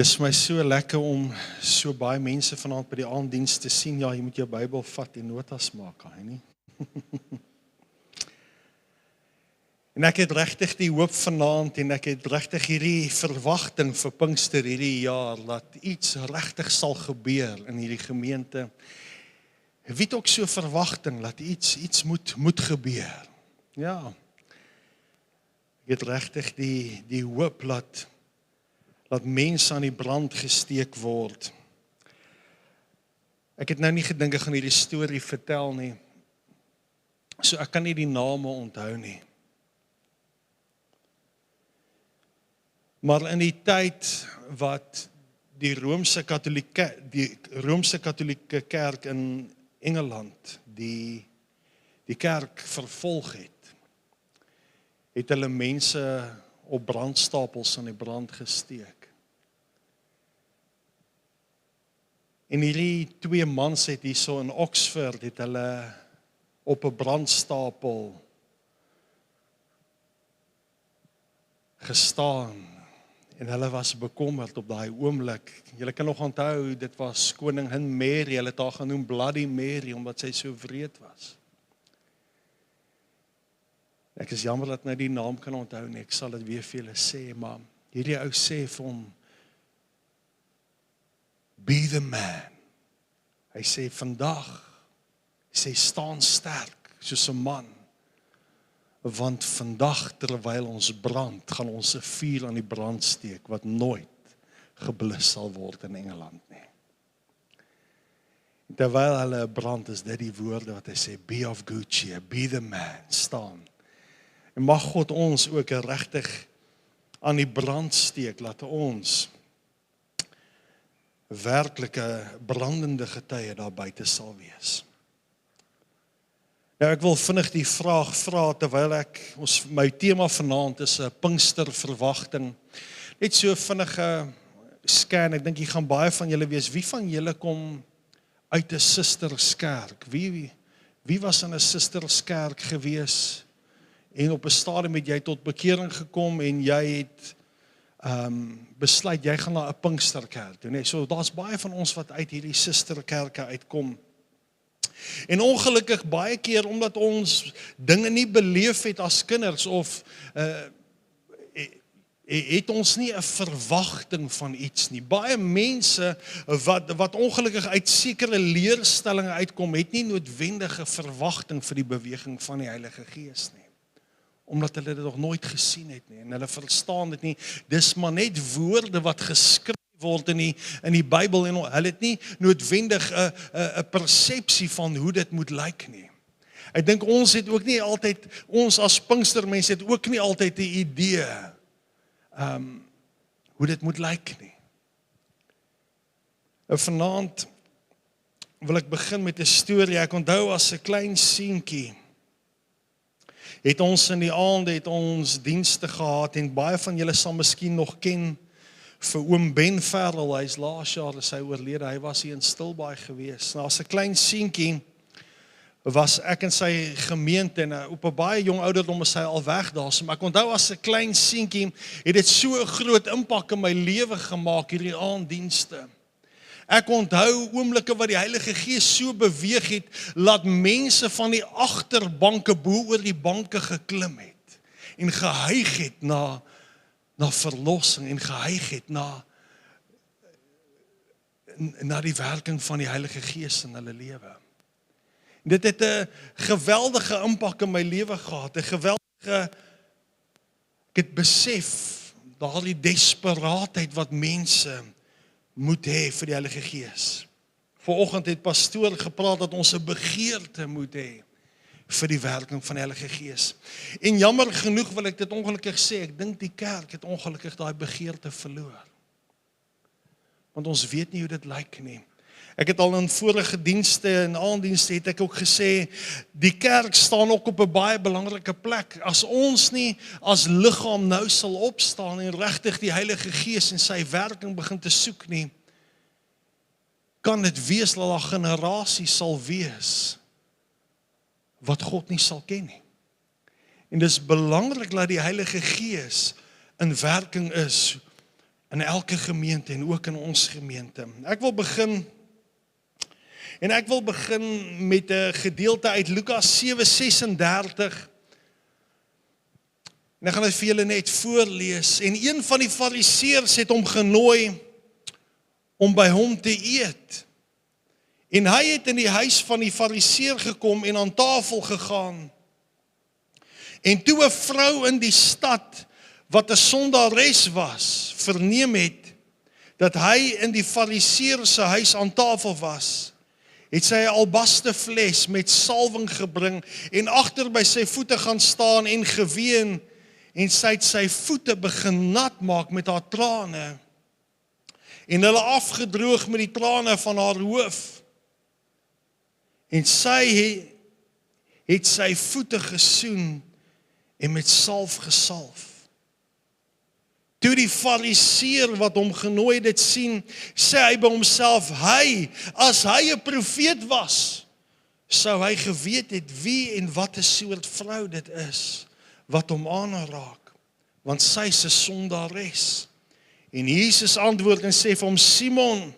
Dis vir my so lekker om so baie mense vanaand by die aanddiens te sien. Ja, jy moet jou Bybel vat en notas maak, hy nie? En ek het regtig die hoop vanaand en ek het regtig hierdie verwagting vir Pinkster hierdie jaar, dat iets regtig sal gebeur in hierdie gemeente. Wie het ook so verwagting, dat iets moet gebeur. Ja, ek het regtig die hoop, dat mense aan die brand gesteek word. Ek het nou nie gedink ek gaan hierdie storie vertel nie, so ek kan nie die name onthou nie. Maar in die tyd wat die Roomse Katolieke Kerk in Engeland die kerk vervolg het hulle mense op brandstapels aan die brand gesteek. En hierdie 2 mans het hierso in Oxford, het hulle op 'n brandstapel gestaan. En hulle was bekommerd op daai oomblik. Julle kan nog onthou, dit was koningin Mary, hulle het haar genoem Bloody Mary, omdat sy so wreed was. Ek is jammer dat nou die naam kan onthou nie, ek sal dit weer vir julle sê, maar hierdie ou sê vir hom, be the man. Hy sê vandag, staan sterk, soos 'n man, want vandag terwyl ons brand, gaan ons 'n vuur aan die brand steek, wat nooit geblus sal word in Engeland nie. En terwyl hulle brand, is dit die woorde wat hy sê, be of good cheer, be the man, staan. En mag God ons ook regtig aan die brand steek, laat ons werklike brandende getuie daar buite sal wees. Nou ek wil vinnig die vraag vra, terwyl my tema vanaand is 'n Pinkster verwagting. Net so vinnige scan, ek dink jy gaan baie van julle wees, wie van julle kom uit 'n susterskerk? Wie was in 'n susterskerk gewees? En op 'n stadium het jy tot bekering gekom en jy het besluit, jy gaan na 'n Pinksterkerk toe. Nee, so daar's baie van ons wat uit hierdie susterkerke uitkom. En ongelukkig baie keer, omdat ons dinge nie beleef het as kinders, of het ons nie 'n verwagting van iets nie. Baie mense wat ongelukkig uit sekere leerstellings uitkom, het nie noodwendige verwagting vir die beweging van die Heilige Gees nie. Omdat hulle dit nog nooit gesien het nie, en hulle verstaan dit nie. Dis maar net woorde wat geskryf word in die Bybel, en hulle het nie noodwendig 'n persepsie van hoe dit moet lyk nie. Ek dink ons het ook nie altyd, ons as Pinkstermense het ook nie altyd 'n idee hoe dit moet lyk nie. Vanaand wil ek begin met 'n storie. Ek onthou as 'n klein seentjie, het ons in die aande dienste gehad, en baie van julle sal miskien nog ken vir oom Ben Ferrell. Hy's laas jaar is hy oorlede. Hy was hier in Stilbaai gewees. Nou, as 'n klein seentjie was ek in sy gemeente, en op 'n baie jong ouderdom is hy al weg daar. Maar ek onthou as 'n klein seentjie het dit so 'n groot impak in my lewe gemaak, hierdie aanddienste. Ek onthou oomblikke wat die Heilige Gees so beweeg het, laat mense van die agterbanke bo oor die banke geklim het en gehyg het na verlossing, en gehyg het na die werking van die Heilige Gees in hulle lewe. Dit het 'n geweldige impak in my lewe gehad, 'n geweldige, ek het besef, daardie desperaatheid wat mense moet hê vir die Heilige Gees. Vanoggend het pastoor gepraat dat ons 'n begeerte moet hê vir die werking van die Heilige Gees. En jammer genoeg wil ek dit ongelukkig sê, ek dink die kerk het ongelukkig daai begeerte verloor. Want ons weet nie hoe dit lyk nie. Ek het al in vorige dienste en aanddienste het ek ook gesê, die kerk staan ook op 'n baie belangrike plek. As ons nie as liggaam nou sal opstaan en regtig die Heilige Gees en sy werking begin te soek nie, kan dit wees dat daar generasie sal wees wat God nie sal ken nie. En dis belangrik dat die Heilige Gees in werking is in elke gemeente en ook in ons gemeente. Ek wil begin met 'n gedeelte uit Lukas 7:36. En ek gaan dit vir julle net voorlees. En een van die fariseërs het hom genooi om by hom te eet. En hy het in die huis van die fariseër gekom en aan tafel gegaan. En toe 'n vrou in die stad, wat 'n sondares was, verneem het, dat hy in die fariseër se huis aan tafel was, het sy 'n albaste fles met salwing gebring en agter by sy voete gaan staan en geween, en sy het sy voete begin nat maak met haar trane, en hulle afgedroog met die trane van haar hoof. En sy het sy voete gesoen en met salf gesalf. Toe die fariseer wat hom genooi dit sien, sê hy by homself, as hy 'n profeet was, sou hy geweet het wie en wat 'n soort vrou dit is, wat hom aanraak, want sy is 'n sondares. En Jesus antwoord en sê vir hom, Simon,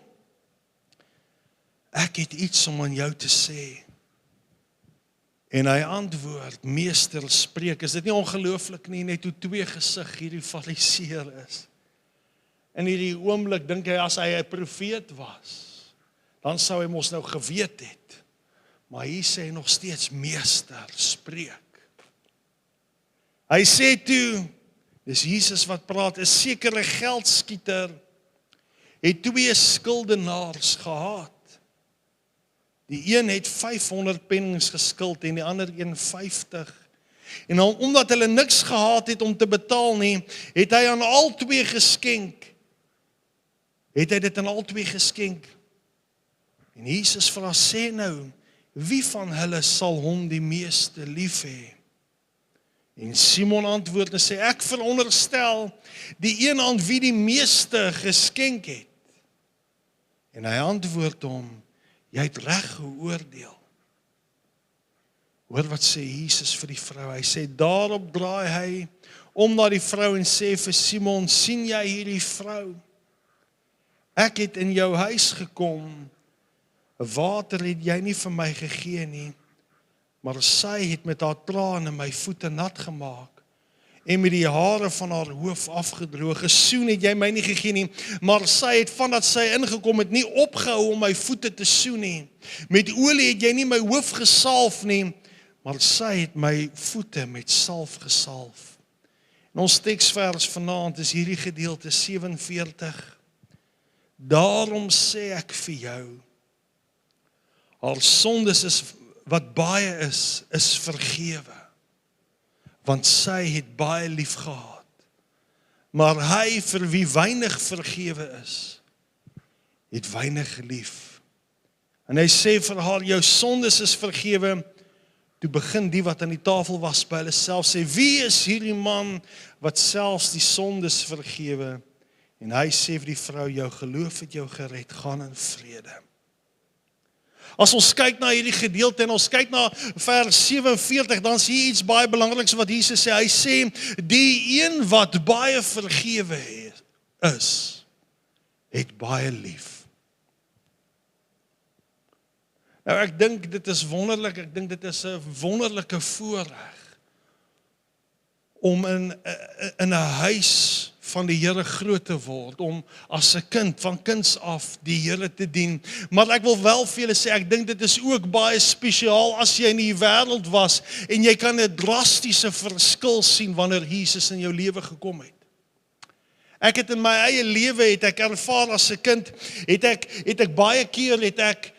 ek het iets om aan jou te sê. En hy antwoord, meester, spreek. Is dit nie ongelooflik nie, net hoe twee gesig hierdie fariseer is? In hierdie oomblik dink hy, as hy 'n profeet was, dan sou hy mos nou geweet het. Maar hier sê hy nog steeds, meester, spreek. Hy sê toe, dis Jesus wat praat, 'n sekere geldskieter het 2 skuldenaars gehad. Die een het 500 pennings geskuld en die ander 50. En omdat hulle niks gehad het om te betaal nie, het hy aan al twee geskenk. Het hy dit aan al twee geskenk. En Jesus vra, sê nou, wie van hulle sal hom die meeste lief hê? En Simon antwoord en sê, ek veronderstel die een aan wie die meeste geskenk het. En hy antwoord hom, jy het reg geoordeel. Hoor wat sê Jesus vir die vrou. Hy sê, daarop draai hy om na die vrou en sê vir Simon, sien jy hierdie vrou? Ek het in jou huis gekom, water het jy nie vir my gegee nie, maar sy het met haar trane my voete nat gemaak en met die hare van haar hoof afgedroog. Gesoen het jy my nie gegee nie, maar sy het vandat sy ingekom het nie opgehou om my voete te soen nie. Met olie het jy nie my hoof gesalf nie, maar sy het my voete met salf gesalf. En ons teksvers vanaand is hierdie gedeelte 47. Daarom sê ek vir jou, haar sondes is wat baie is vergewe. Want sy het baie lief gehad. Maar hy vir wie weinig vergewe is, het weinig lief. En hy sê vir haar, jou sondes is vergewe. Toe begin die wat aan die tafel was by hulle self sê, wie is hierdie man wat selfs die sondes vergewe? En hy sê vir die vrou, jou geloof het jou gered, gaan in vrede. As ons kyk na hierdie gedeelte en ons kyk na vers 47, dan sien jy iets baie belangriks wat Jesus sê. Hy sê, die een wat baie vergewe is, het baie lief. Nou ek dink dit is wonderlik, ek dink dit is 'n wonderlike voorreg om in 'n huis van die Here groot te word, om as 'n kind, van kinds af, die Here te dien. Maar ek wil wel vir julle sê, ek dink dit is ook baie spesiaal as jy in die wêreld was, en jy kan 'n drastiese verskil sien wanneer Jesus in jou lewe gekom het. Ek het in my eie lewe, het ek ervaar as 'n kind, het ek baie keer, het ek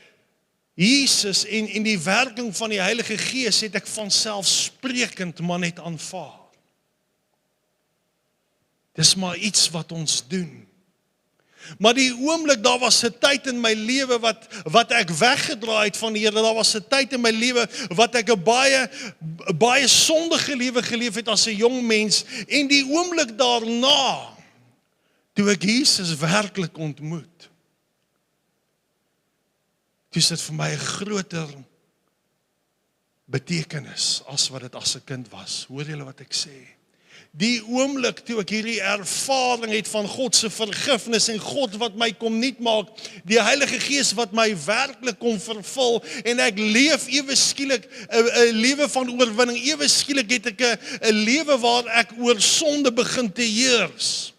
Jesus en die werking van die Heilige Gees, het ek vanselfsprekend maar net aanvaar. Dis maar iets wat ons doen. Maar die oomblik, daar was 'n tyd in my lewe wat ek weggedraai het van die Here. Daar was 'n tyd in my lewe wat ek 'n baie sondige lewe geleef het as 'n jong mens. En die oomblik daarna, toe ek Jesus werklik ontmoet, toe is dit vir my 'n groter betekenis as wat dit as 'n kind was. Hoor julle wat ek sê? Die oomblik toe ek hierdie ervaring het van God se vergifnis en God wat my kom nuut maak, die Heilige Gees wat my werklik kom vervul en ek leef ewe skielik 'n lewe van oorwinning. Ewe skielik het ek 'n lewe waar ek oor sonde begin te heers.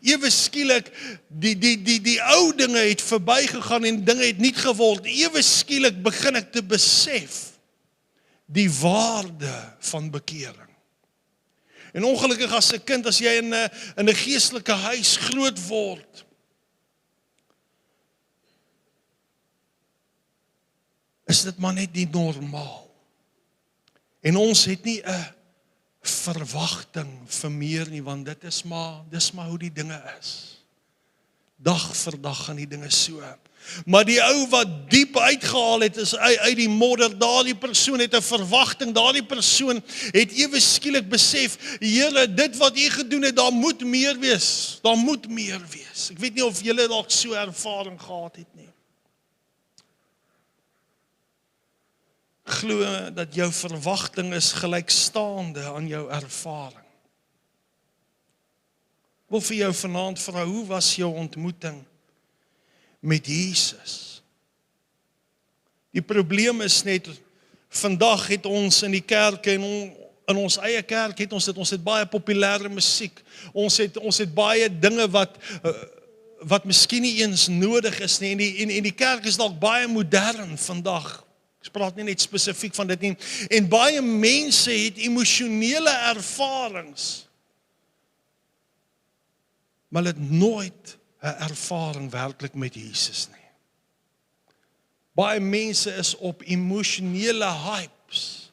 Ewe skielik die ou dinge het verbygegaan en dinge het nuut geword. Ewe skielik begin ek te besef die waarde van bekering. En ongelukkig as 'n kind, as jy in 'n geestelike huis groot word, is dit maar net nie normaal. En ons het nie 'n verwagting vir meer nie, want dis maar hoe die dinge is. Dag vir dag gaan die dinge so. Maar die ou wat diep uitgehaal het, is uit die modder, daardie persoon het 'n verwagting, daardie persoon het ewe skielik besef, Here, dit wat U gedoen het, daar moet meer wees, daar moet meer wees. Ek weet nie of julle dalk so ervaring gehad het nie. Glo dat jou verwagting is gelykstaande aan jou ervaring. Ek wil vir jou vanaand vra, hoe was jou ontmoeting met Jesus? Die probleem is net, vandag het ons in die kerk en in ons eie kerk het ons het baie populêre musiek. Ons het baie dinge wat miskien nie eens nodig is nie, en die kerk is dalk baie modern vandag. Ek praat nie net spesifiek van dit nie. En baie mense het emosionele ervarings, maar hulle het nooit 'n ervaring werklik met Jesus nie. Baie mense is op emosionele hypes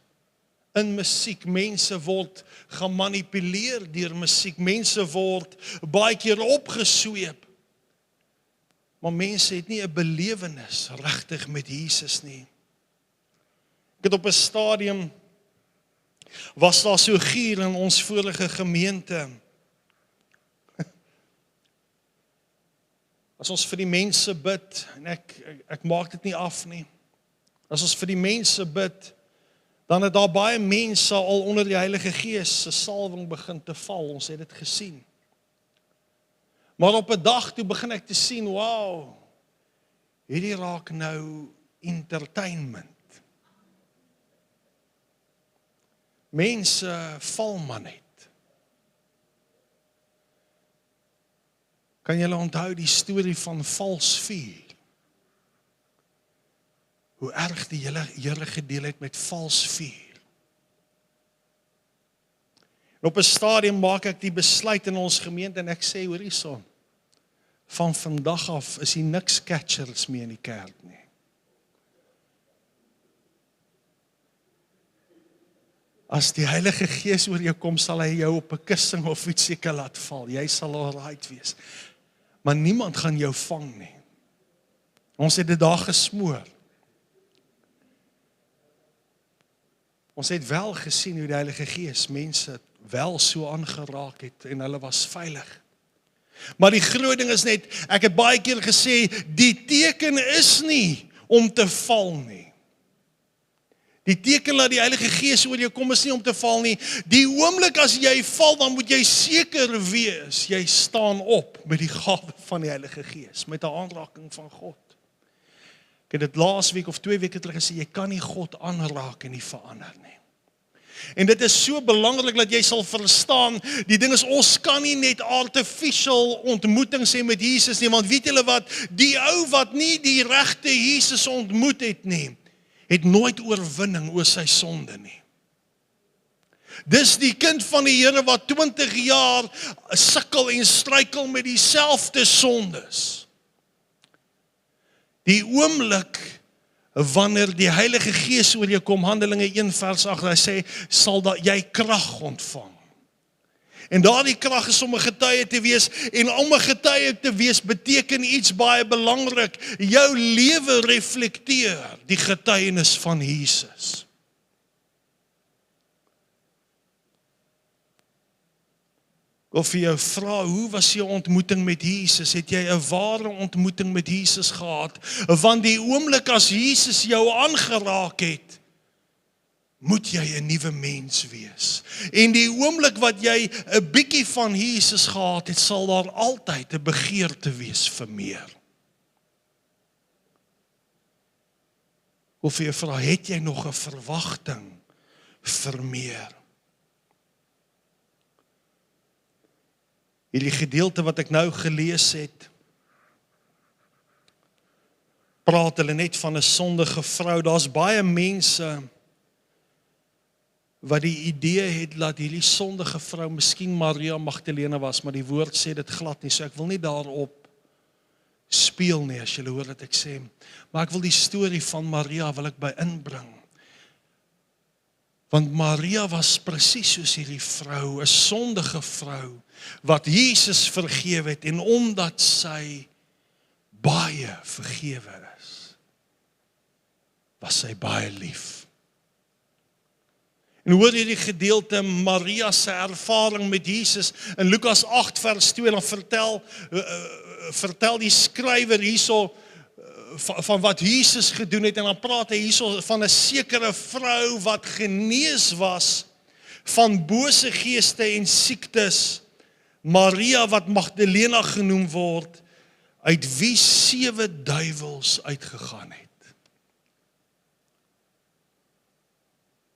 in musiek. Mense word gemanipuleer deur musiek. Mense word baie keer opgesweep. Maar mense het nie 'n belewenis regtig met Jesus nie. Ek het op 'n stadium, was daar so gier in ons vorige gemeente. As ons vir die mense bid, en ek maak dit nie af nie, as ons vir die mense bid, dan het daar baie mense al onder die Heilige Gees se salwing begin te val, ons het dit gesien. Maar op 'n dag toe begin ek te sien, wow, hierdie raak nou entertainment. Mense val maar net. Kan julle onthou die storie van vals vuur? Hoe erg die Here gedeel het met vals vuur. En op 'n stadium maak ek die besluit in ons gemeente en ek sê, hoor hierson, van vandag af is hier niks catchers meer in die kerk nie. As die Heilige Gees oor jou kom, sal hy jou op 'n kussing of iets seker laat val. Jy sal alright wees. Maar niemand gaan jou vang nie. Ons het dit daar gesmoor. Ons het wel gesien hoe die Heilige Gees mense wel so aangeraak het en hulle was veilig. Maar die groot ding is net, ek het baie keer gesê, die teken is nie om te val nie. Die teken dat die Heilige Gees oor jou kom is nie om te val nie. Die oomblik as jy val, dan moet jy seker wees, jy staan op met die gawe van die Heilige Gees, met 'n aanraking van God. Ek het dit laasweek of 2 weke terug gesê, jy kan nie God aanraak en nie verander nie. En dit is so belangrik dat jy sal verstaan, die ding is, ons kan nie net artificial ontmoetings hê met Jesus nie, want weet julle wat, die ou wat nie die regte Jesus ontmoet het nie, het nooit oorwinning oor sy sonde nie. Dis die kind van die Here wat 20 jaar sukkel en struikel met dieselfde sondes. Die oomblik wanneer die Heilige Gees oor jou kom, Handelinge 1:8, hy sê, sal dat jy krag ontvang. En daardie krag is om 'n getuie te wees, en om 'n getuie te wees beteken iets baie belangrik. Jou lewe reflekteer die getuienis van Jesus. Ek wil vir jou vra, hoe was jou ontmoeting met Jesus? Het jy 'n ware ontmoeting met Jesus gehad? Want die oomblik as Jesus jou aangeraak het, moet jy 'n nuwe mens wees. En die oomblik wat jy 'n bietjie van Jesus gehad het, sal daar altyd 'n begeerte wees vir meer. Of jy vra, het jy nog 'n verwagting vir meer? Hierdie gedeelte wat ek nou gelees het, praat hulle net van 'n sondige vrou. Daar's baie mense wat die idee het dat hierdie sondige vrou miskien Maria Magdalena was, maar die woord sê dit glad nie, so ek wil nie daarop speel nie, as julle hoor wat ek sê. Maar ek wil die storie van Maria wil ek by inbring. Want Maria was presies soos hierdie vrou, 'n sondige vrou, wat Jesus vergewe het, en omdat sy baie vergewe is, was sy baie lief. En hoor hierdie gedeelte, Maria se ervaring met Jesus, in Lukas 8 vers 2, dan vertel die skrywer hierso van wat Jesus gedoen het, en dan praat hy hierso van 'n sekere vrou wat genees was van bose geeste en siektes, Maria wat Magdalena genoem word, uit wie 7 duiwels uitgegaan het.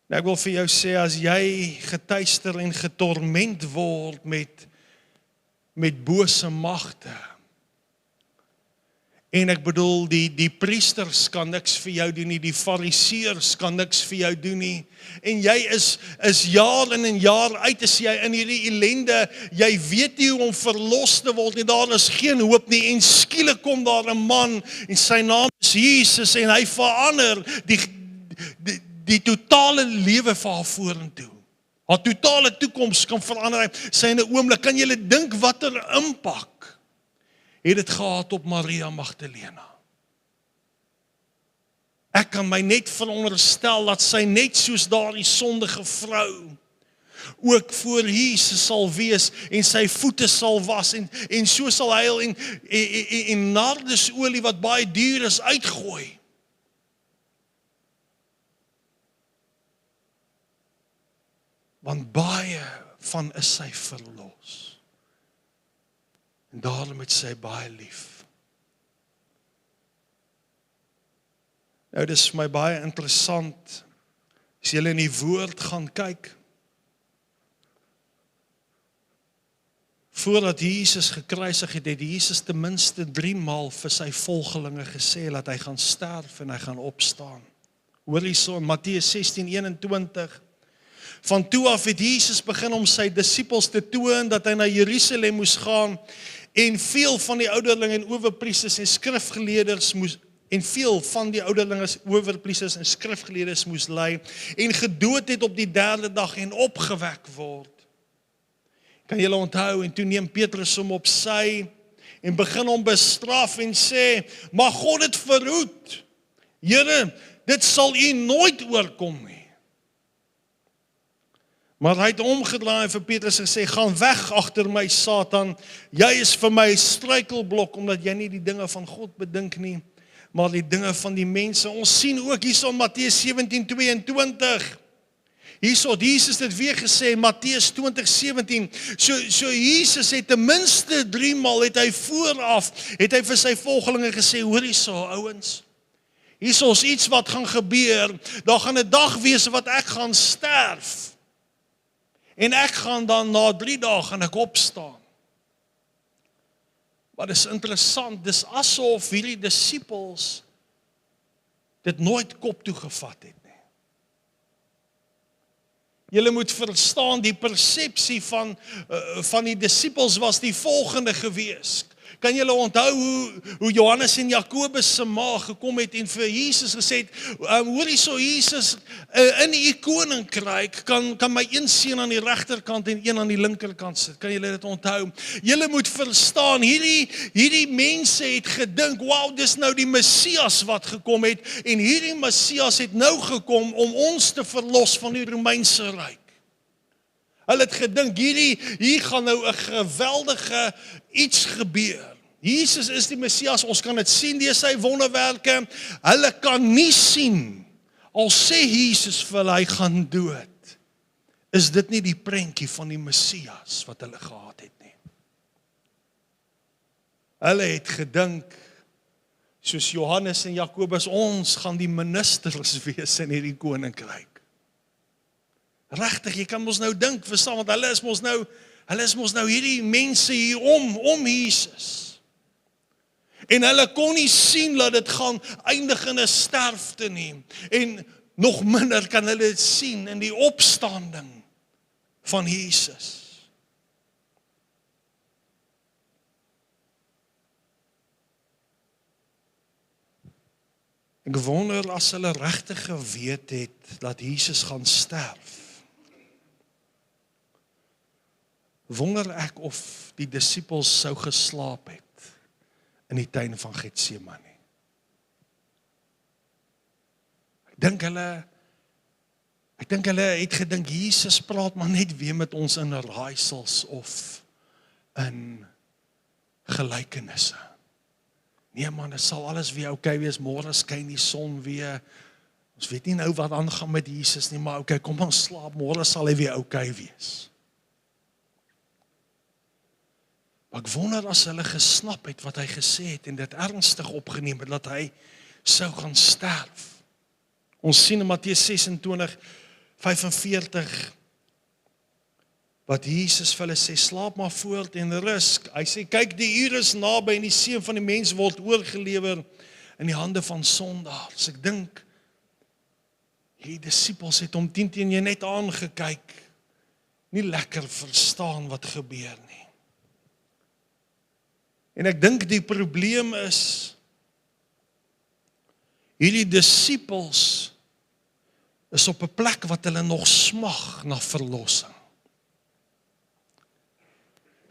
Nou ek wil vir jou sê, as jy getuister en getorment word met bose magte, en ek bedoel, die priesters kan niks vir jou doen nie, die fariseërs kan niks vir jou doen nie, en jy is jaar in en jaar uit, is jy in hierdie ellende, jy weet nie hoe om verlos te word, en daar is geen hoop nie, en skielik kom daar 'n man, en sy naam is Jesus, en hy verander die totale lewe vir haar vorentoe. Haar totale toekoms kan verander, sy in 'n oomblik. Kan julle dink watter impak het dit gehad op Maria Magdalena? Ek kan my net veronderstel dat sy net soos daardie sondige vrou ook voor Jesus sal wees en sy voete sal was en so sal hy en nardesolie wat baie duur is uitgooi. Want baie van is sy verlos. En daarom het sy baie lief. Nou, dit is vir my baie interessant, as julle in die woord gaan kyk, voordat Jesus gekruisig het, het Jesus ten minste 3 maal vir sy volgelinge gesê, dat hy gaan sterf en hy gaan opstaan. Hoor hierso in Matteus 16:21, van toe af het Jesus begin om sy disippels te toon, dat hy na Jerusalem moes gaan, en veel van die ouderlinge en owerpriesters en skrifgeleerders moes lei, en gedood het op die 3de dag en opgewek word. Kan julle onthou, en toe neem Petrus hom op sy, en begin hom bestraf en sê, maar God het verhoed, Here, dit sal u nooit oorkom nie. Maar hy het omgedraai vir Petrus gesê, gaan weg agter my Satan, jy is vir my struikelblok, omdat jy nie die dinge van God bedink nie, maar die dinge van die mense. Ons sien ook hierso in Matteus 17:22, hierso het Jesus dit weer gesê, Matteus 20:17, so Jesus het ten minste 3 maal, het hy vooraf, het hy vir sy volgelinge gesê, hoor hierso ouens, hierso is iets wat gaan gebeur, daar gaan 'n dag wees wat ek gaan sterf, en ek gaan dan na 3 dae gaan ek opstaan. Maar dit is interessant, dis asof hierdie disippels dit nooit kop toe gevat het nie. Julle moet verstaan, die persepsie van die disippels was die volgende gewees. Kan julle onthou hoe Johannes en Jakobus se ma gekom het en vir Jesus gesê het, hoor hierso Jesus, in u koninkryk kan my een seun aan die regterkant en een aan die linkerkant sit. Kan julle dit onthou? Julle moet verstaan, hierdie mense het gedink, wow, dis nou die Messias wat gekom het, en hierdie Messias het nou gekom om ons te verlos van die Romeinse ryk. Hulle het gedink, hier gaan nou 'n geweldige iets gebeur. Jesus is die Messias, ons kan dit sien deur sy wonderwerke. Hulle kan nie sien al sê Jesus vir hulle, hy gaan dood, is dit nie die prentjie van die Messias wat hulle gehad het nie. Hulle het gedink, soos Johannes en Jakobus, ons gaan die ministers wees in hierdie koninkryk. Regtig, jy kan ons nou dink, verstaan, want hulle is mos nou hierdie mense hier om Jesus. En hulle kon nie sien dat dit gaan eindig in 'n sterfte nie. En nog minder kan hulle dit sien in die opstanding van Jesus. Ek wonder as hulle regtig geweet het dat Jesus gaan sterf. Wonder ek of die disippels sou geslaap het in die tuin van Getsemane. Ek dink hulle het gedink, Jesus praat maar net weer met ons in raaisels of in gelykenisse. Nee man, dit sal alles weer oukei wees, môre skyn die son weer. Ons weet nie nou wat aangaan met Jesus nie, maar oukei, kom ons slaap, môre sal hy weer oukei wees. Maar ek wonder as hulle gesnap het wat hy gesê het en dit ernstig opgeneem het, dat hy sou gaan sterf. Ons sien in Matteus 26:45, wat Jesus vir hulle sê, slaap maar voort en rus. Hy sê, kyk, die uur is naby en die seun van die mens word oorgelewer in die hande van sondaars. Ek dink, die disippels het hom 10 teen 1 net aangekyk, nie lekker verstaan wat gebeur nie. En ek dink die probleem is, hierdie disippels is op 'n plek wat hulle nog smag na verlossing.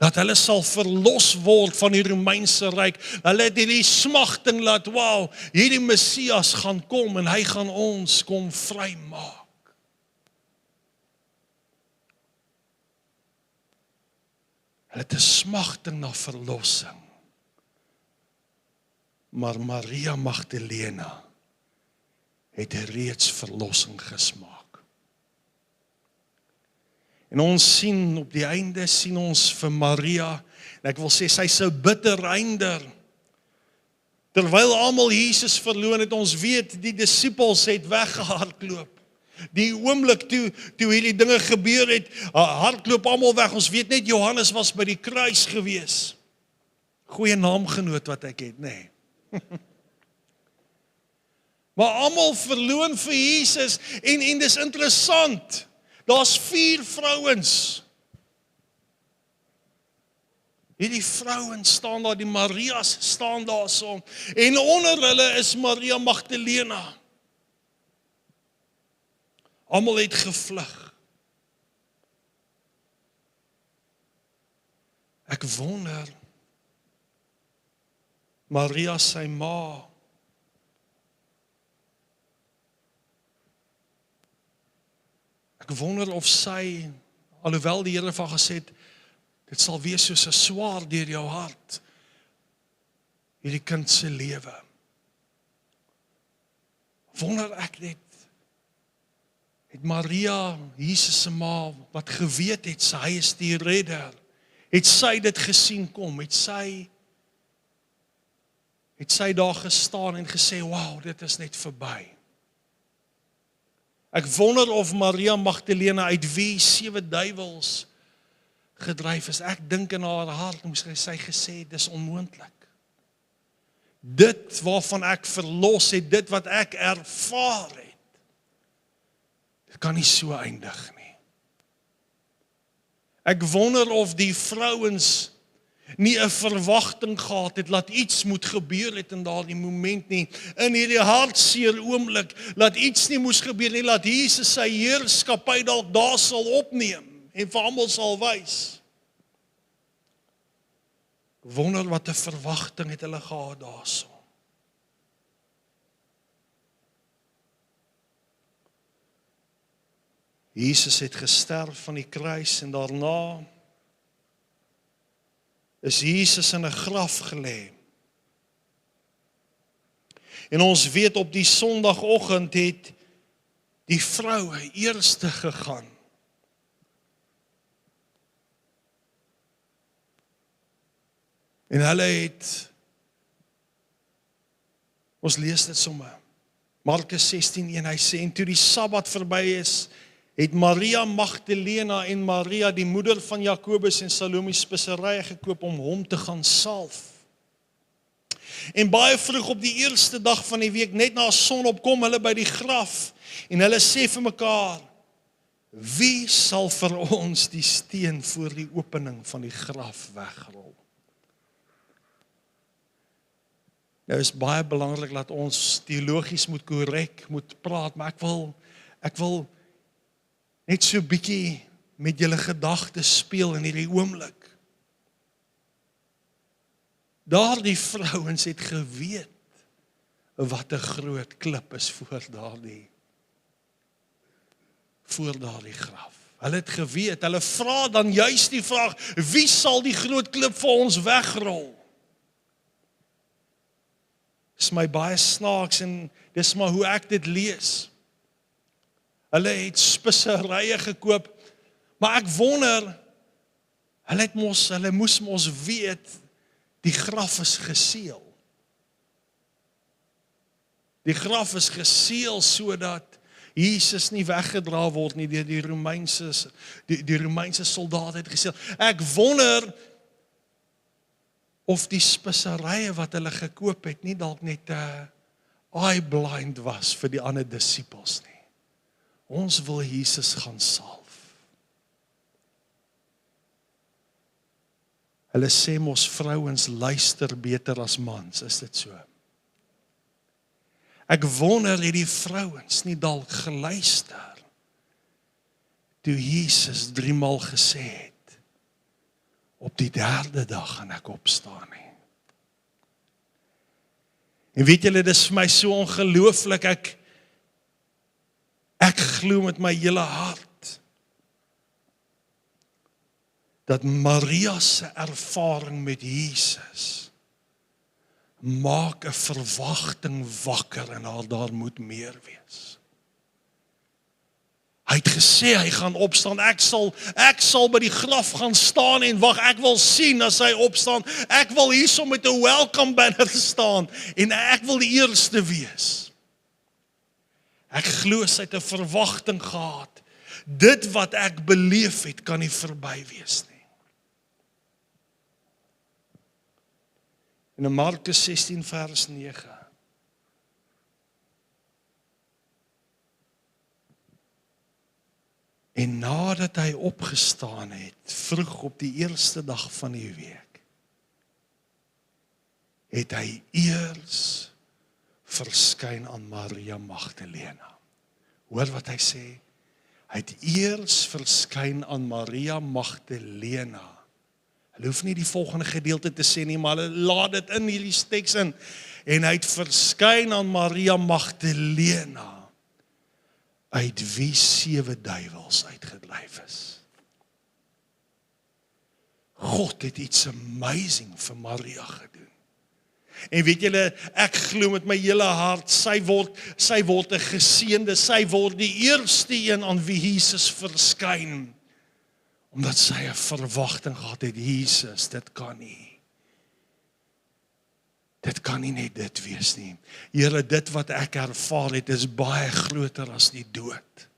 Dat hulle sal verlos word van die Romeinse ryk. Hulle het hierdie smagting laat, wow, hierdie Messias gaan kom en hy gaan ons kom vrymaak. Hulle het 'n smagting na verlossing. Maar Maria Magdalena het reeds verlossing gesmaak. En ons sien op die einde, sien ons vir Maria, en ek wil sê, sy sou bitter einder. Terwyl almal Jesus verloon het, ons weet, die disippels het weggehardloop. Die oomblik toe hierdie dinge gebeur het, hardloop almal weg. Ons weet net, Johannes was by die kruis gewees. Goeie naamgenoot wat ek het, nee. Maar almal verloon vir Jesus, en dis interessant, daar's 4 vrouens. Hierdie vrouens staan daar, die Marias staan daar so, en onder hulle is Maria Magdalena. Almal het gevlug. Ek wonder, Maria sy ma, ek wonder of sy, alhoewel die Here van gesê het, dit sal wees soos 'n swaard deur jou hart, hierdie kind se lewe. Wonder ek net, het Maria, Jesus se ma, wat geweet het, hy is die redder, het sy dit gesien kom, het sy daar gestaan en gesê, wow, dit is net verby. Ek wonder of Maria Magdalena uit wie 7 duiwels gedryf is. Ek dink in haar hart, moes sy gesê, dis onmoontlik. Dit waarvan ek verlos het, dit wat ek ervaar het, dit kan nie so eindig nie. Ek wonder of die vrouens nie 'n verwagting gehad het, laat iets moet gebeur het in daardie moment nie, in hierdie hartseer oomblik, laat iets nie moes gebeur nie, laat Jesus sy heerskappy dalk daar sal opneem, en vir almal sal wys. Wonder wat 'n verwagting het hulle gehad daarso. Jesus het gesterf van die kruis en daarna is Jesus in 'n graf gelê. En ons weet op die Sondagoggend het die vroue eerste gegaan. En hulle het, ons lees dit sommer, Markus 16:1, hy sê, en toe die Sabbat verby is, het Maria Magdalena en Maria, die moeder van Jakobus en Salome, speserye gekoop om hom te gaan salf. En baie vroeg op die eerste dag van die week, net na sonop, kom hulle by die graf, en hulle sê vir mekaar, wie sal vir ons die steen voor die opening van die graf wegrol? Nou is baie belangrik dat ons teologies moet korrek, moet praat, maar ek wil net so bietjie met julle gedagtes speel in hierdie oomblik. Daardie vrouens het geweet wat 'n groot klip is voor daardie graf. Hulle het geweet, hulle vra dan juis die vraag, wie sal die groot klip vir ons wegrol? Dis my baie snaaks en dis maar hoe ek dit lees. Hulle het speserye gekoop, maar ek wonder, hulle moes mos weet, die graf is geseël. Die graf is geseël sodat Jesus nie weggedra word nie deur die Romeinse soldate het geseël. Ek wonder of die speserye wat hulle gekoop het nie dalk net eye blind was vir die ander disippels nie. Ons wil Jesus gaan salf. Hulle sê mos vrouens luister beter as mans, is dit so? Ek wonder het die vrouens nie dalk geluister toe Jesus 3 maal gesê het, op die 3de dag gaan ek opstaan nie. En weet julle, dis vir my so ongelooflik, ek glo met my hele hart, dat Maria se ervaring met Jesus maak 'n verwagting wakker en daar moet meer wees. Hy het gesê hy gaan opstaan, ek sal by die graf gaan staan en wag, ek wil sien as hy opstaan, ek wil hierso met 'n welcome banner staan en ek wil die eerste wees. Ek glo sy het 'n verwagting gehad, dit wat ek beleef het kan nie verby wees nie. En in Markus 16 vers 9. En nadat hy opgestaan het, vroeg op die eerste dag van die week, het hy eers verskyn aan Maria Magdalena. Hoor wat hy sê? Hy het eers verskyn aan Maria Magdalena. Hulle hoef nie die volgende gedeelte te sê nie, maar hulle laat dit in hierdie teks in. En hy het verskyn aan Maria Magdalena, uit wie 7 duiwels uitgedryf is. God het iets amazing vir Maria gedoen. En weet julle, ek glo met my hele hart, sy word 'n geseënde, sy word die eerste een aan wie Jesus verskyn, omdat sy 'n verwagting gehad het, Jesus, dit kan nie net dit wees nie. Here, dit wat ek ervaar het, is baie groter as die dood.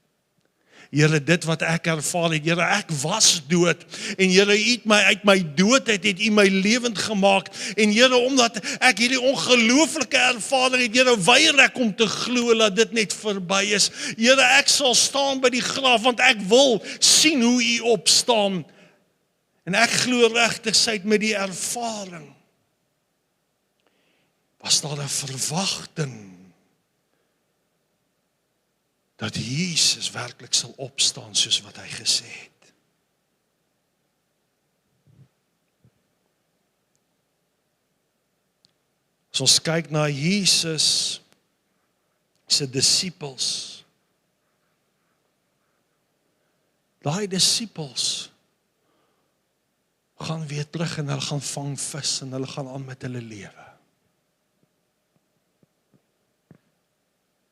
Here, dit wat ek ervaar het, Here, ek was dood, en Here, U het my uit my doodheid, het U my lewend gemaak, en Here, omdat ek hierdie ongelooflike ervaring het, Here, weier ek om te glo dat dit net verby is. Here, ek sal staan by die graf, want ek wil sien hoe U opstaan, en ek glo regtig sy het met die ervaring, was daar 'n verwagting, dat Jesus werklik sal opstaan soos wat hy gesê het. As ons kyk na Jesus se disippels, daai disippels gaan weer terug en hulle gaan vang vis en hulle gaan aan met hulle lewe.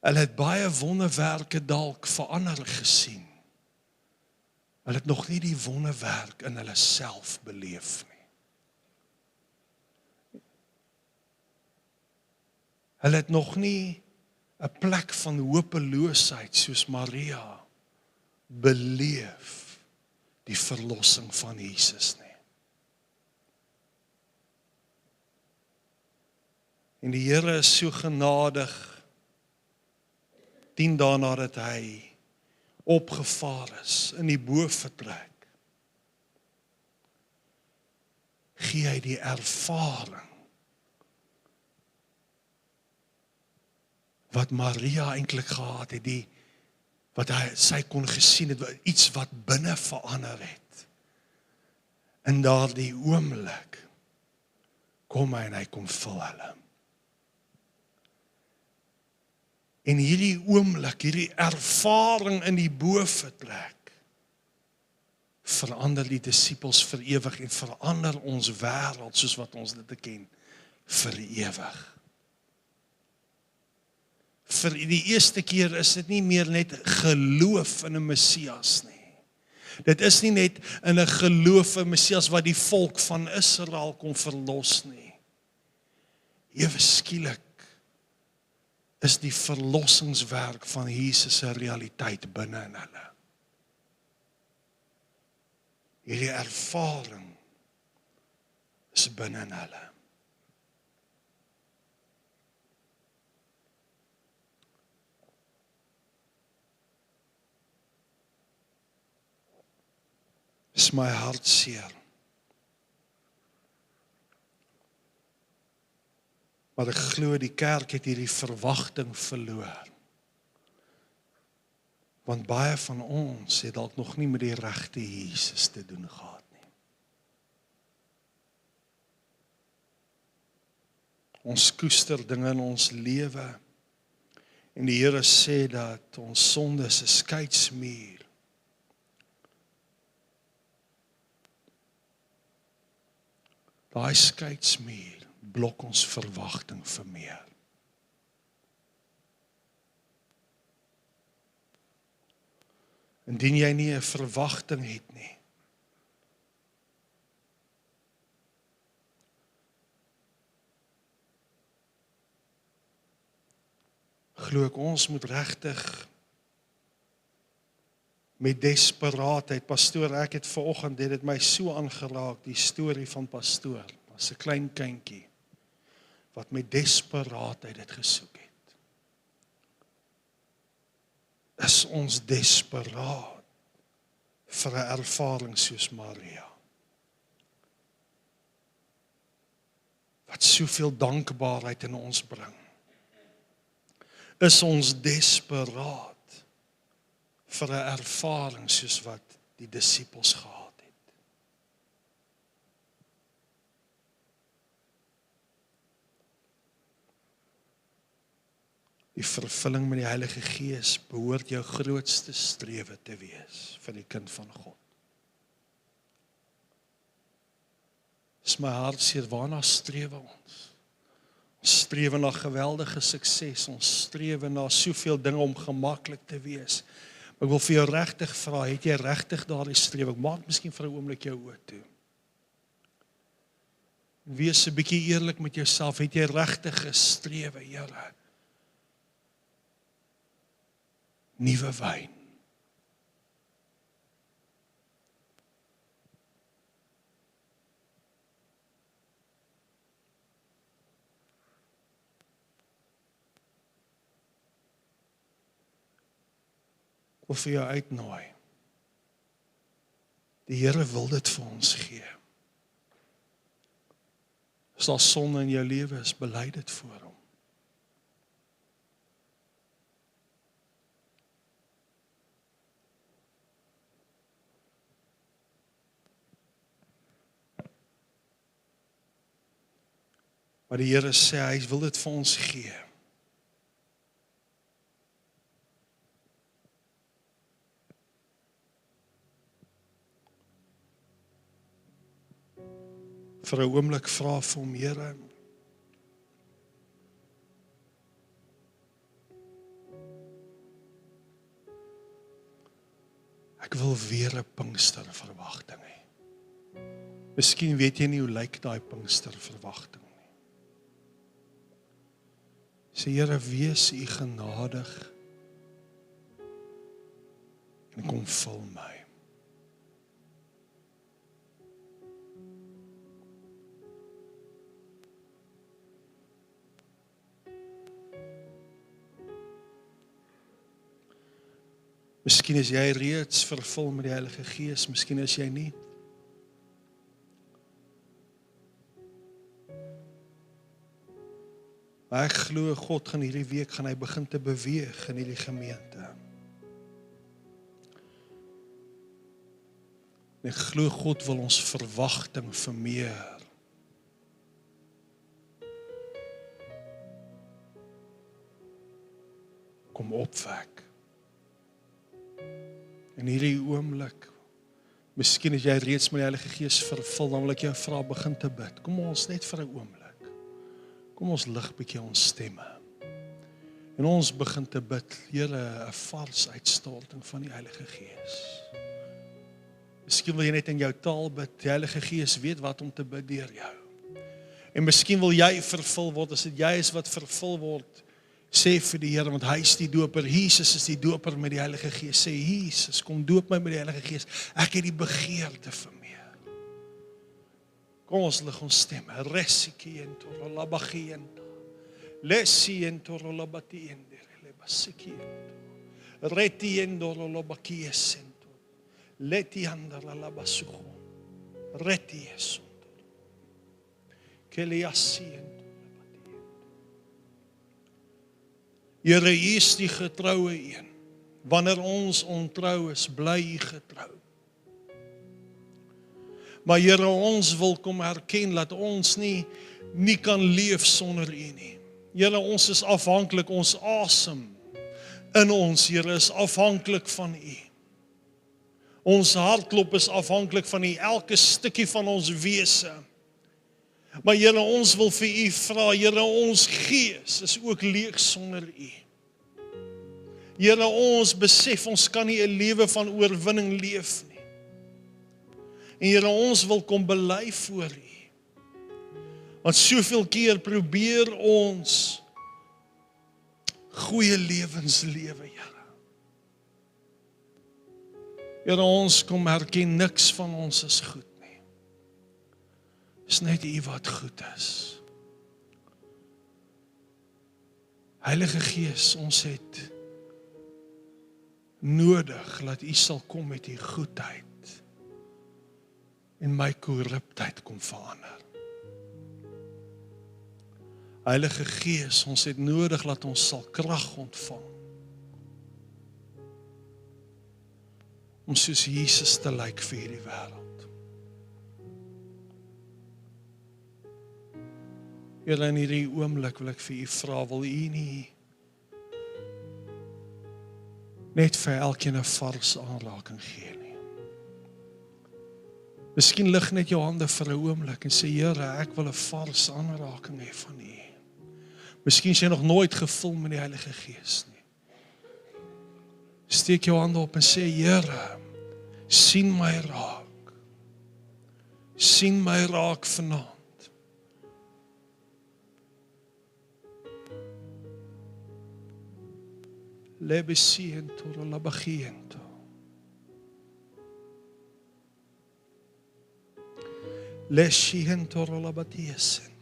Hulle het baie wonderwerke dalk vir ander gesien. Hulle het nog nie die wonderwerk in hulle self beleef nie. Hulle het nog nie 'n plek van hopeloosheid soos Maria beleef die verlossing van Jesus nie. En die Here is so genadig 10 dae nadat hy opgevaar is in die boefvertrek. Gee hy die ervaring wat Maria eintlik gehad het, wat sy kon gesien het, iets wat binne verander het. In daardie oomblik kom hy en hy kom vul hulle. En hierdie oomblik, hierdie ervaring in die boefvertrek, verander die disippels vir ewig en verander ons wêreld soos wat ons dit ken, vir ewig. Vir die eerste keer is dit nie meer net geloof in 'n Messias nie. Dit is nie net in 'n geloof in Messias wat die volk van Israel kon verlos nie. Ewe skielik is die verlossingswerk van Jesus se realiteit binne in hulle. Hierdie ervaring is binne in hulle. Is my hartseer. Maar ek glo die kerk het hierdie verwagting verloor. Want baie van ons het dalk nog nie met die regte Jesus te doen gehad nie. Ons koester dinge in ons lewe en die Here sê dat ons sonde is 'n skeidsmuur. Daai skeidsmuur blok ons verwagting vir meer. Indien jy nie 'n verwagting het nie, glo ek ons moet regtig met desperaatheid, pastoor, ek het vanoggend dit my so aangeraak, die storie van pastoor, as 'n klein kindjie, wat met desperaatheid dit gesoek het. Is ons desperaat vir 'n ervaring soos Maria, wat soveel dankbaarheid in ons bring? Is ons desperaat vir 'n ervaring soos wat die disippels gehad het? Die vervulling met die Heilige Gees behoort jou grootste strewe te wees vir die kind van God. Dis my hartseer, waarna strewe ons? Ons strewe na geweldige sukses, ons strewe na soveel dinge om gemaklik te wees. Ek wil vir jou regtig vra, het jy regtig daardie strewe? Maak miskien vir 'n oomblik jou oë toe. Wees 'n bietjie eerlik met jouself, het jy regtig gestrewe, Here? Nuwe wyn. Of vir jou uitnooi. Die Here wil dit vir ons gee. As daar sonde in jou lewe is, bely dit voor hom. Maar die Here sê, hy wil dit vir ons gee. Vir 'n oomblik vra vir hom, Here, wil weer 'n Pinksterverwagting hê. Miskien weet jy nie hoe lyk daai Pinksterverwagting nie. Sê Here, wees U genadig en kom vul my. Miskien is jy reeds vervul met die Heilige Gees, miskien is jy nie. Maar ek glo God gaan hierdie week gaan hy begin te beweeg in hierdie gemeente. En ek glo God wil ons verwagting vermeer. Kom opwek. In hierdie oomblik, miskien as jy reeds met die Heilige Gees vervul, dan wil ek jou vra begin te bid. Kom ons net vir 'n oomblik. Kom ons lig bietjie ons stemme. En ons begin te bid, Here, 'n vars uitstorting van die Heilige Gees. Miskien wil jy net in jou taal bid, die Heilige Gees weet wat om te bid deur jou. En miskien wil jy vervul word, as dit jy is wat vervul word, sê vir die Here, want hy is die doper, Jesus is die doper met die Heilige Gees. Sê, Jesus, kom doop my met die Heilige Gees. Ek het die begeerte vir meer. Kom ons lig ons stemme. Resiki en torolabagi en lesi en torolabati en lebasiki en reti en torolabaki en leti andalabasucho reti es keliasi en Here, U is die getroue een. Wanneer ons ontrou is, bly U getrou. Maar Here, ons wil kom erken dat ons nie kan leef sonder U nie. Here, ons is afhanklik, ons asem in ons, Here, is afhanklik van U. Ons hartklop is afhanklik van U, elke stukkie van ons wese. Maar Here, ons wil vir U vra, Here, ons gees is ook leeg sonder U. Here, ons besef, ons kan nie 'n lewe van oorwinning leef nie. En Here, ons wil kom bely voor U. Want soveel keer probeer ons goeie lewens lewe, Here. Here, ons kom erken niks van ons is goed. Is net U wat goed is. Heilige Gees, ons het nodig dat U sal kom met U goedheid en my korruptheid kom verander. Heilige Gees, ons het nodig dat ons sal krag ontvang om soos Jesus te lyk vir hierdie wêreld. Here, in hierdie oomblik wil ek vir U vra, wil U nie net vir elkeen 'n vars aanraking gee nie. Miskien lig net jou hande vir 'n oomblik en sê, Here, ek wil 'n vars aanraking hê van U. Miskien is jy nog nooit gevul met die Heilige Gees nie. Steek jou hande op en sê, Here, sien my raak. Sien my raak vanaand. Lebesiento labagiento. Lesiento labatiesen.